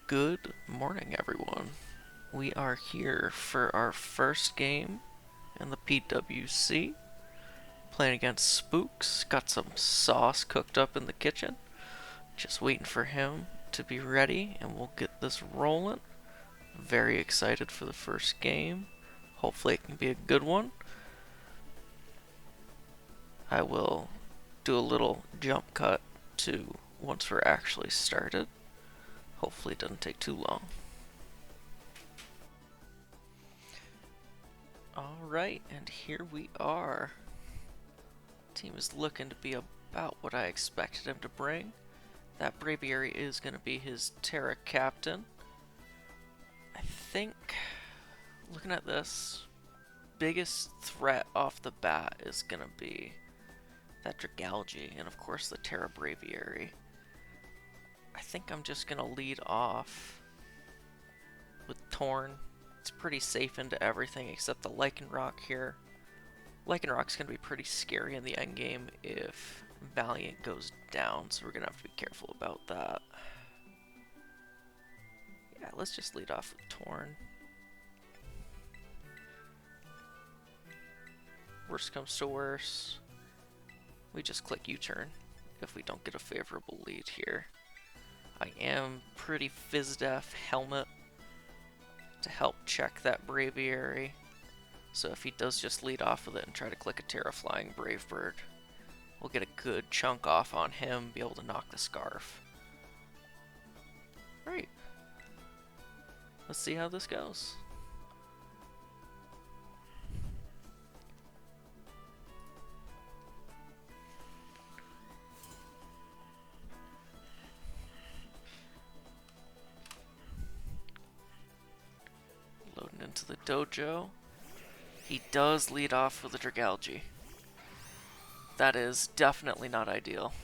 Good morning, everyone. We are here for our first game in the PWC, playing against Spookz. Got some sauce cooked up in the kitchen. Just waiting for him to be ready, and we'll get this rolling. Very excited for the first game. Hopefully it can be a good one. I will do a little jump cut to once we're actually started. Hopefully it doesn't take too long. Alright, and here we are. Team is looking to be about what I expected him to bring. That Braviary is going to be his Terra captain. I think, looking at this, biggest threat off the bat is going to be that Dragalge, and of course the Terra Braviary. I think I'm just going to lead off with Torn. It's pretty safe into everything except the Lycanroc here. Lycanroc's going to be pretty scary in the endgame if Valiant goes down, so we're going to have to be careful about that. Yeah, let's just lead off with Torn. Worst comes to worst, we just click U-turn if we don't get a favorable lead here. I am pretty Fizdef Helmet to help check that Braviary, so if he does just lead off with it and try to click a Terra Flying Brave Bird, we'll get a good chunk off on him, be able to knock the Scarf. Right. Let's see how this goes. Loading into the dojo. He does lead off with a Dragalge. That is definitely not ideal,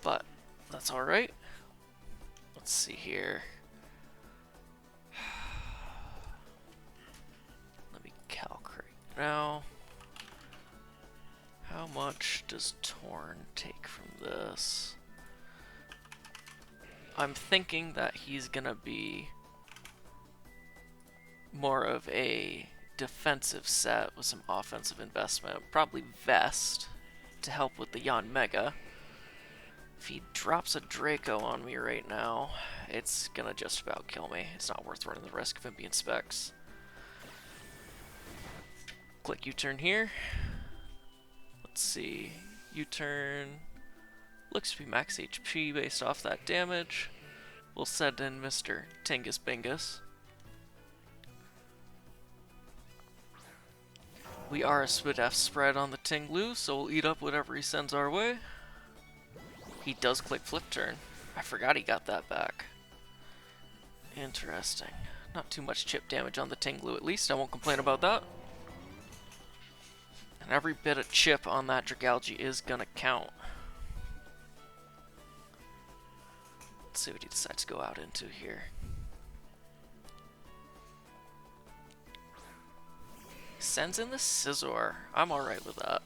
but that's alright. Let's see here. Let me calculate now. How much does Torn take from this? I'm thinking that he's gonna be more of a defensive set with some offensive investment. Probably Vest to help with the Yanmega. If he drops a Draco on me right now, it's gonna just about kill me. It's not worth running the risk of him being Specs. Click U-turn here. Let's see. U-turn looks to be max HP based off that damage. We'll send in Mr. Tingus Bingus. We are a Spidef spread on the Tinglu, so we'll eat up whatever he sends our way. He does click flip turn. I forgot he got that back. Interesting. Not too much chip damage on the Tinglu at least, I won't complain about that. And every bit of chip on that Dragalge is gonna count. Let's see what he decides to go out into here. Sends in the Scizor. I'm alright with that.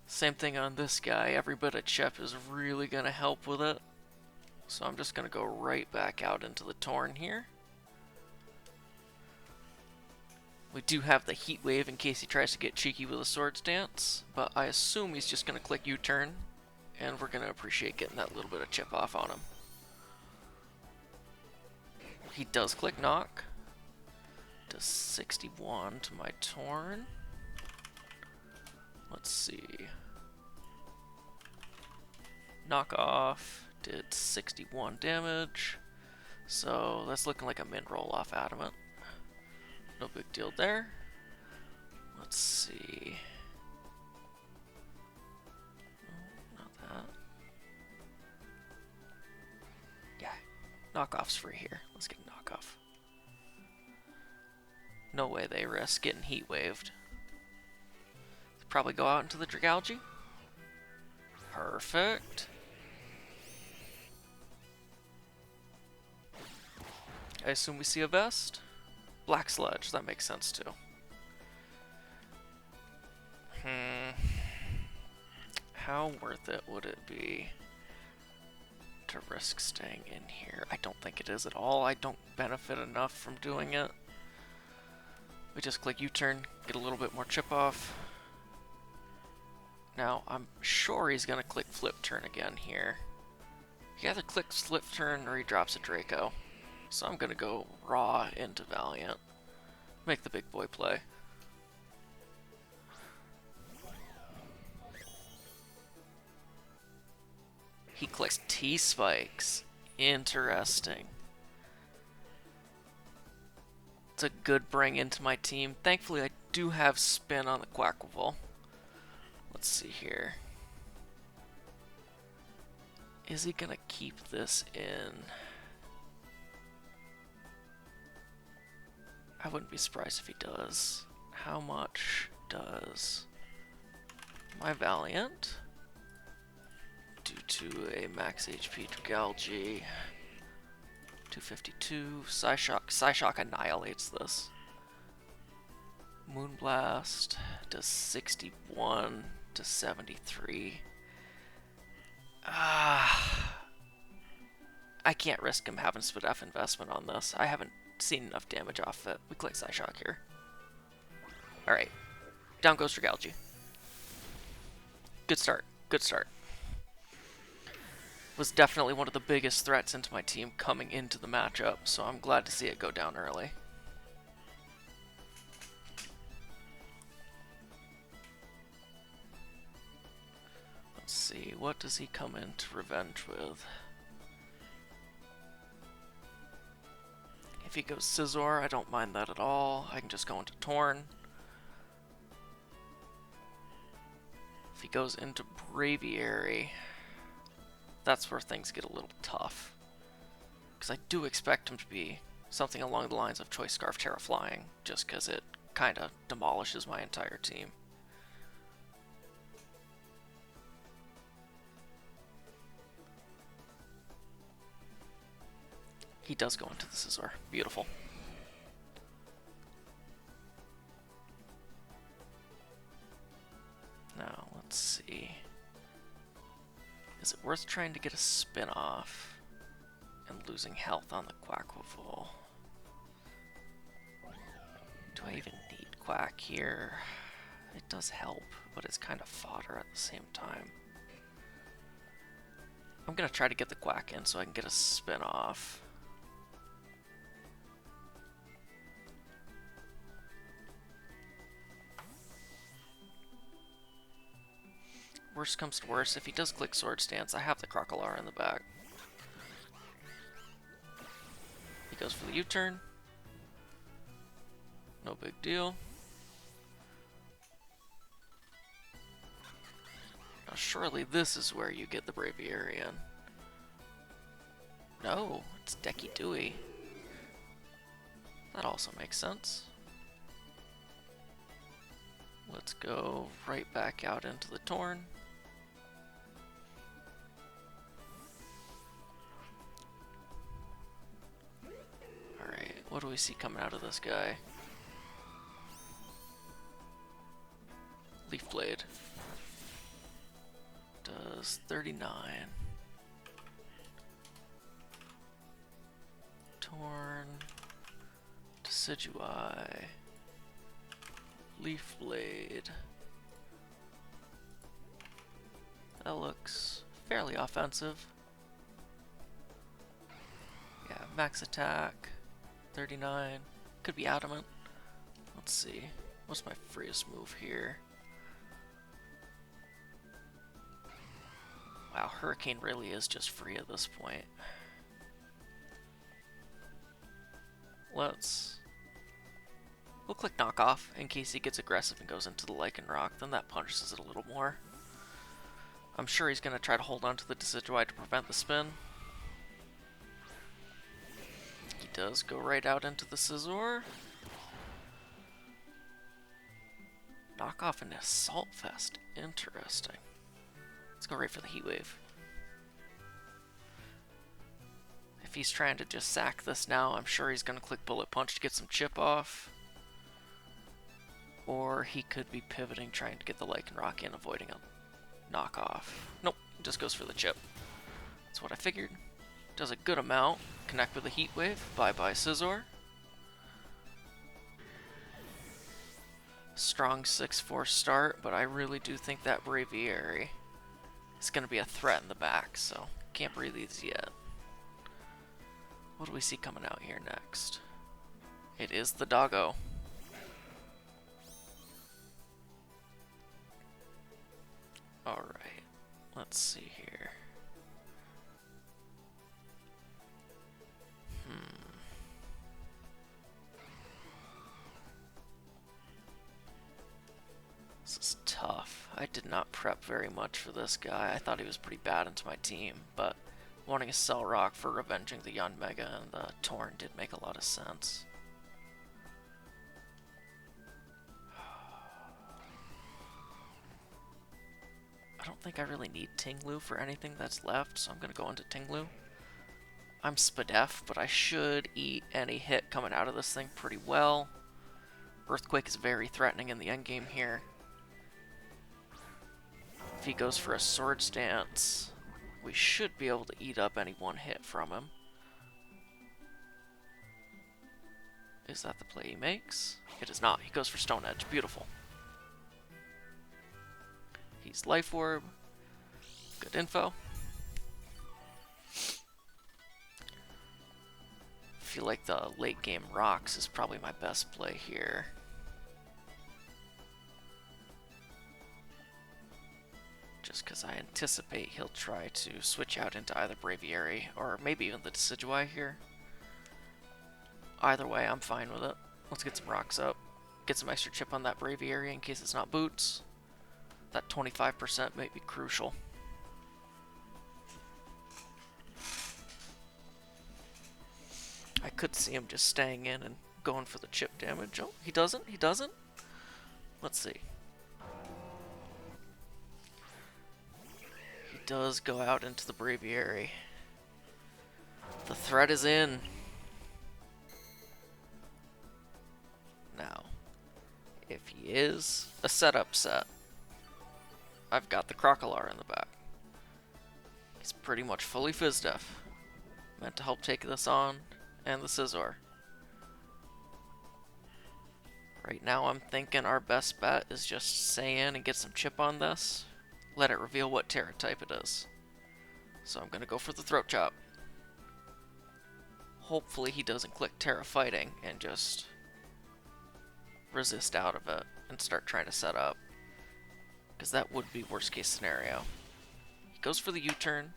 Same thing on this guy. Every bit of chip is really going to help with it. So I'm just going to go right back out into the Torn here. We do have the Heat Wave in case he tries to get cheeky with a Swords Dance, but I assume he's just going to click U-turn, and we're going to appreciate getting that little bit of chip off on him. He does click Knock. Does 61 to my Torn. Let's see. Knock off did 61 damage. So that's looking like a min roll off Adamant. No big deal there. Let's see. Oh, not that. Yeah, knockoff's free here. Let's get a knockoff. No way they risk getting heat waved. Probably go out into the Dragalge. Perfect. I assume we see a Vest. Black Sludge, that makes sense too. how worth it would it be to risk staying in here? I don't think it is at all. I don't benefit enough from doing it. We just click U-turn, get a little bit more chip off. Now, I'm sure he's gonna click flip turn again here. He either clicks flip turn or he drops a Draco. So I'm gonna go raw into Valiant. Make the big boy play. He clicks T-Spikes. Interesting. It's a good bring into my team. Thankfully, I do have spin on the Quackable. Let's see here. Is he gonna keep this in? I wouldn't be surprised if he does. How much does my Valiant due to a max HP Dragalge? 252. Psyshock. Psyshock annihilates this. Moonblast does 61 to 73. I can't risk him having SpDef investment on this. I haven't seen enough damage off it. We click Psyshock here. Alright. Down goes Dragalge. Good start. Good start. Was definitely one of the biggest threats into my team coming into the matchup, so I'm glad to see it go down early. Let's see, what does he come into Revenge with? If he goes Scizor, I don't mind that at all. I can just go into Torn. If he goes into Braviary, that's where things get a little tough. Because I do expect him to be something along the lines of Choice Scarf Terra Flying, just because it kind of demolishes my entire team. He does go into the Scizor. Beautiful. Now, let's see. Is it worth trying to get a spin off and losing health on the Quackable? Do I even need Quack here? It does help, but it's kind of fodder at the same time. I'm gonna try to get the Quack in so I can get a spin off. Worst comes to worst, if he does click Sword Stance, I have the Crocodile in the back. He goes for the U-turn. No big deal. Now surely this is where you get the Braviary in. No, it's Decky Dewey. That also makes sense. Let's go right back out into the Torn. Alright, what do we see coming out of this guy? Leaf Blade. Does 39. Torn. Decidueye. Leaf Blade. That looks fairly offensive. Yeah, max attack. 39. Could be adamant. Let's see. What's my freest move here? Wow, Hurricane really is just free at this point. We'll click Knockoff in case he gets aggressive and goes into the Lycanroc, then that punishes it a little more. I'm sure he's going to try to hold on to the Decidueye to prevent the spin. He does go right out into the Scizor. Knockoff and Assault Vest. Interesting. Let's go right for the Heat Wave. If he's trying to just sack this now, I'm sure he's going to click Bullet Punch to get some chip off. Or he could be pivoting, trying to get the Lycanroc in, avoiding a Knockoff. Nope, just goes for the chip. That's what I figured. Does a good amount. Connect with a heat wave. Bye-bye, Scizor. Strong 6-4 start, but I really do think that Braviary is going to be a threat in the back, so can't breathe these yet. What do we see coming out here next? It is the doggo. Alright, let's see here. This is tough. I did not prep very much for this guy. I thought he was pretty bad into my team, but wanting a Cell Rock for revenging the Yanmega and the Torn did make a lot of sense. I don't think I really need Tinglu for anything that's left, so I'm going to go into Tinglu. I'm Spadef, but I should eat any hit coming out of this thing pretty well. Earthquake is very threatening in the endgame here. If he goes for a Sword Stance, we should be able to eat up any one hit from him. Is that the play he makes? It is not. He goes for Stone Edge. Beautiful. He's Life Orb. Good info. I feel like the late game Rocks is probably my best play here. Just because I anticipate he'll try to switch out into either Braviary or maybe even the Decidueye here. Either way, I'm fine with it. Let's get some rocks up. Get some extra chip on that Braviary in case it's not Boots. That 25% might be crucial. I could see him just staying in and going for the chip damage. Oh, he doesn't? He doesn't? Let's see. He does go out into the Braviary. The threat is in. Now, if he is a setup set, I've got the Crocodile in the back. He's pretty much fully Fizdef. Meant to help take this on, and the Scizor. Right now I'm thinking our best bet is just stay in and get some chip on this. Let it reveal what Terra type it is. So I'm going to go for the Throat Chop. Hopefully he doesn't click Terra Fighting and just resist out of it and start trying to set up. Because that would be worst case scenario. He goes for the U-turn.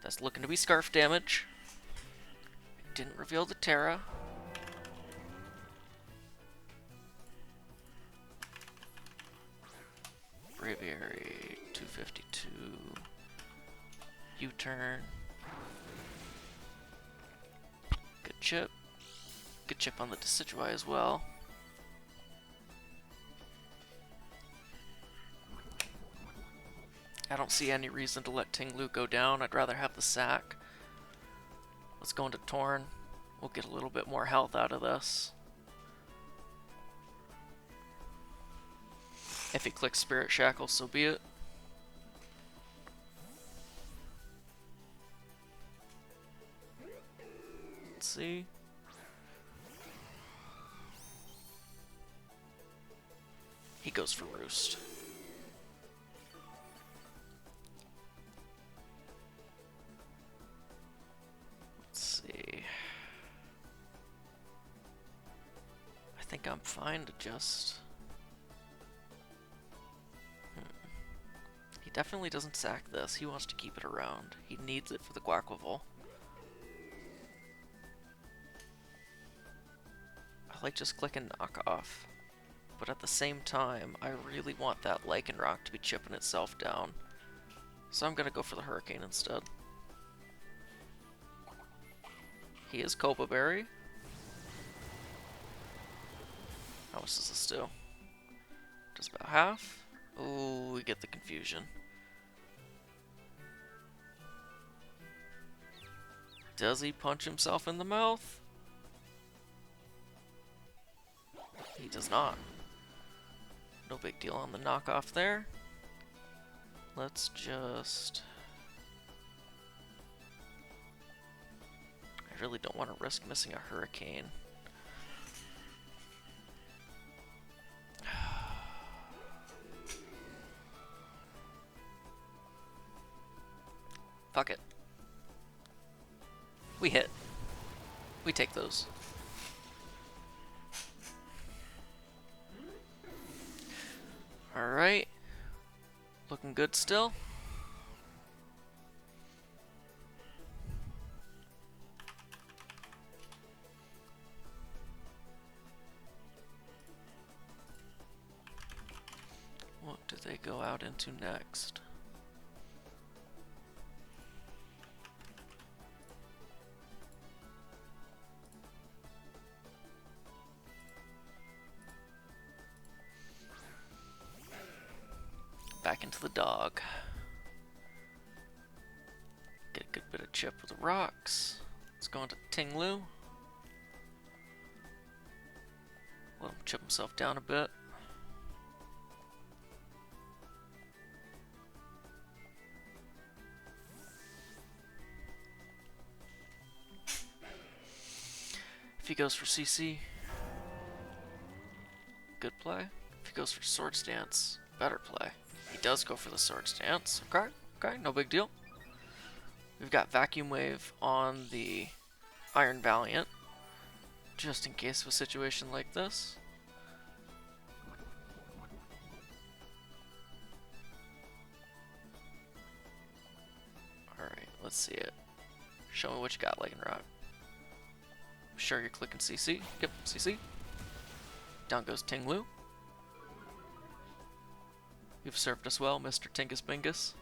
That's looking to be Scarf damage. It didn't reveal the Terra. Braviary 252. U-turn. Good chip. Good chip on the Decidueye as well. I don't see any reason to let Tinglu go down. I'd rather have the sack. Let's go into Torn. We'll get a little bit more health out of this. If he clicks Spirit Shackle, so be it. Let's see. He goes for Roost. Let's see. I think I'm fine to just... He definitely doesn't sack this. He wants to keep it around. He needs it for the Guaquavol. I like just clicking Knock Off. But at the same time, I really want that Lycanroc to be chipping itself down. So I'm going to go for the Hurricane instead. He is Copa Berry. How much does this do? Just about half. Ooh, we get the confusion. Does he punch himself in the mouth? He does not. No big deal on the knockoff there. let's just... I really don't want to risk missing a hurricane. Fuck it. We hit. We take those. Alright. Looking good still. What do they go out into next? Back into the dog. Get a good bit of chip with the rocks. Let's go into Tinglu. Let him chip himself down a bit. If he goes for CC, good play. If he goes for Sword Stance, better play. He does go for the Sword Stance. Okay, okay, no big deal. We've got Vacuum Wave on the Iron Valiant, just in case of a situation like this. Alright, let's see it. Show me what you got, Lycanroc. Sure you're clicking CC. Yep, CC. Down goes Tinglu. You've served us well, Mr. Tingus Bingus.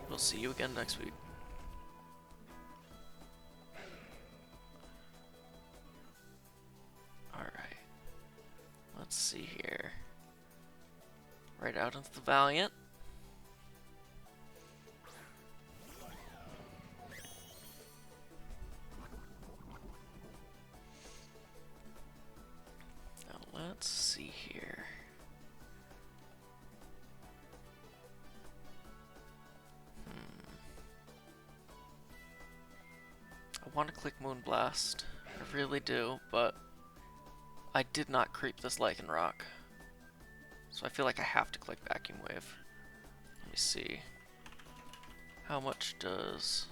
We'll see you again next week. Alright. Let's see here. Right out into the Valiant. Now let's see here. I want to click Moonblast, I really do, but I did not creep this Lycanroc, so I feel like I have to click Vacuum Wave. Let me see. How much does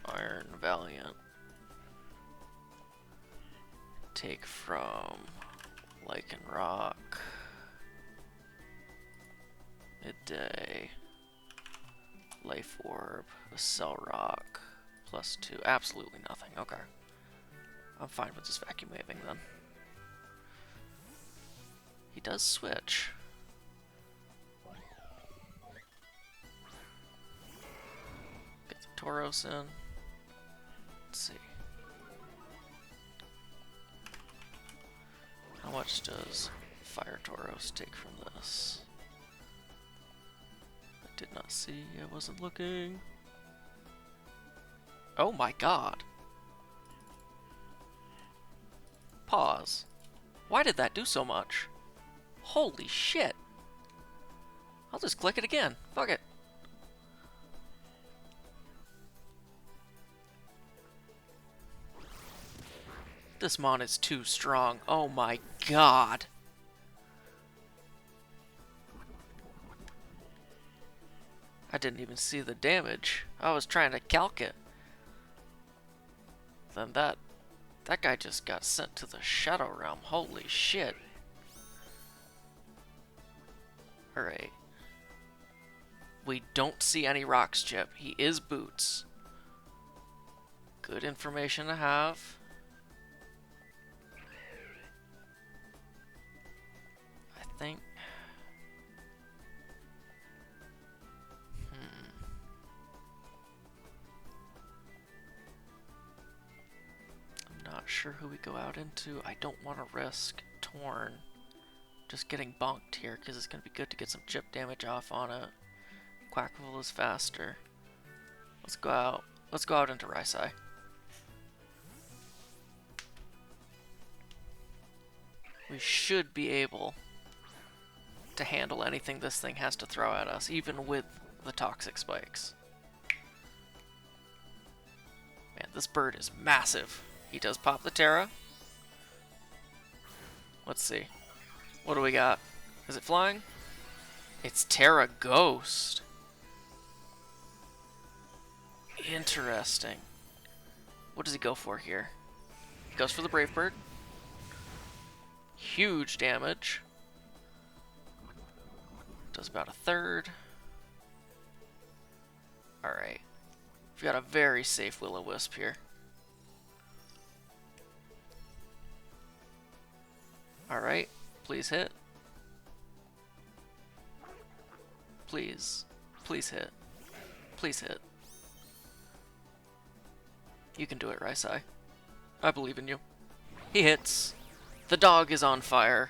Iron Valiant take from Lycanroc? Midday. Life Orb. The Cell Rock. +2. Absolutely nothing. Okay. I'm fine with just Vacuum Waving then. He does switch. Get the Tauros in. Let's see. How much does Fire Tauros take from this? I did not see. I wasn't looking. Oh my god. Pause. Why did that do so much? Holy shit. I'll just click it again. Fuck it. This mon is too strong. Oh my god. I didn't even see the damage. I was trying to calc it. Then that guy just got sent to the Shadow Realm. Holy shit. Alright. We don't see any rocks, Chip. He is Boots. Good information to have. I think... Not sure who we go out into. I don't want to risk Torn just getting bonked here because it's going to be good to get some chip damage off on it. Quackle is faster. Let's go out. Let's go out into Raisai. We should be able to handle anything this thing has to throw at us, even with the toxic spikes. Man, this bird is massive. He does pop the Terra. Let's see. What do we got? Is it flying? It's Terra Ghost. Interesting. What does he go for here? He goes for the Brave Bird. Huge damage. Does about a third. Alright. We've got a very safe Will-O-Wisp here. Alright. Please hit. Please. Please hit. Please hit. You can do it, Raisai. I believe in you. He hits. The dog is on fire.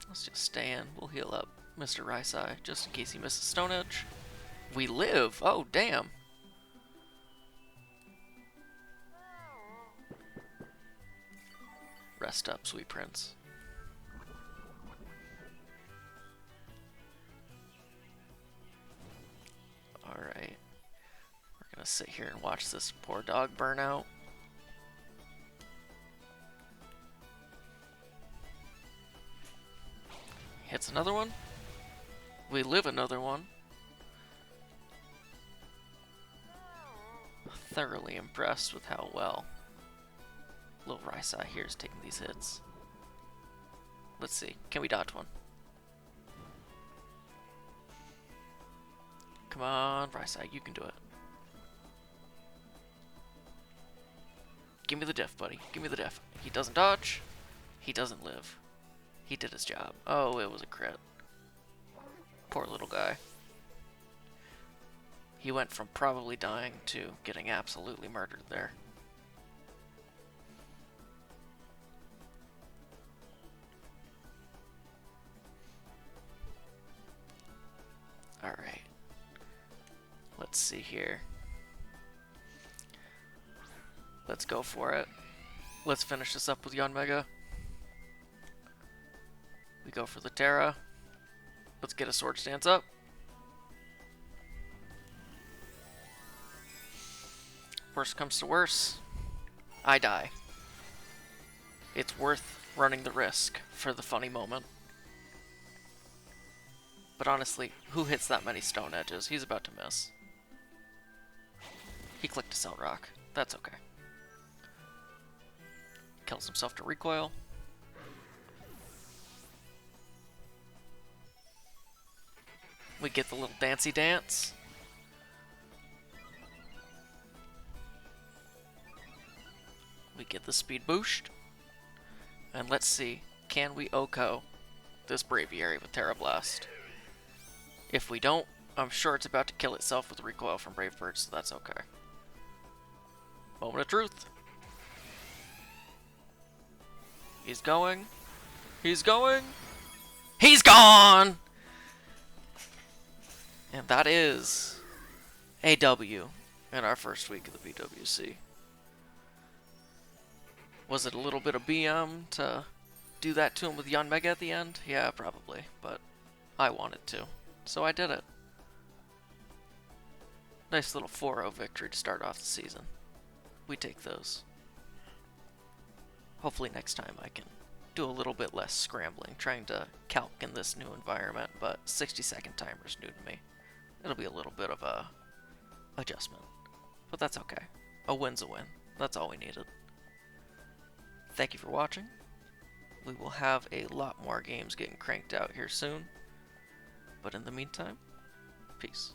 Let's just stay in. We'll heal up Mr. Raisai just in case he misses Stone Edge. We live! Oh, damn! Rest up, sweet prince. Alright. We're gonna sit here and watch this poor dog burn out. Hits another one. We live another one. Thoroughly impressed with how well little Raisai here is taking these hits. Let's see. Can we dodge one? Come on, Raisai. You can do it. Give me the diff, buddy. Give me the diff. He doesn't dodge. He doesn't live. He did his job. Oh, it was a crit. Poor little guy. He went from probably dying to getting absolutely murdered there. Alright. Let's see here. Let's go for it. Let's finish this up with Yanmega. We go for the Terra. Let's get a sword stance up. Worst comes to worst, I die. It's worth running the risk for the funny moment. But honestly, who hits that many stone edges? He's about to miss. He clicked to Cell Rock. That's okay. Kills himself to recoil. We get the little dancey dance. We get the speed boost. And let's see, can we OHKO this Braviary with Terra Blast? If we don't, I'm sure it's about to kill itself with recoil from Brave Bird, so that's okay. Moment of truth. He's going. He's going. He's gone! And that is a W in our first week of the PWC. Was it a little bit of BM to do that to him with Yanmega at the end? Yeah, probably, but I wanted to, so I did it. Nice little 4-0 victory to start off the season. We take those. Hopefully next time I can do a little bit less scrambling, trying to calc in this new environment, but 60-second timer's new to me. It'll be a little bit of a adjustment, but that's okay. A win's a win. That's all we needed. Thank you for watching. We will have a lot more games getting cranked out here soon, but in the meantime, peace.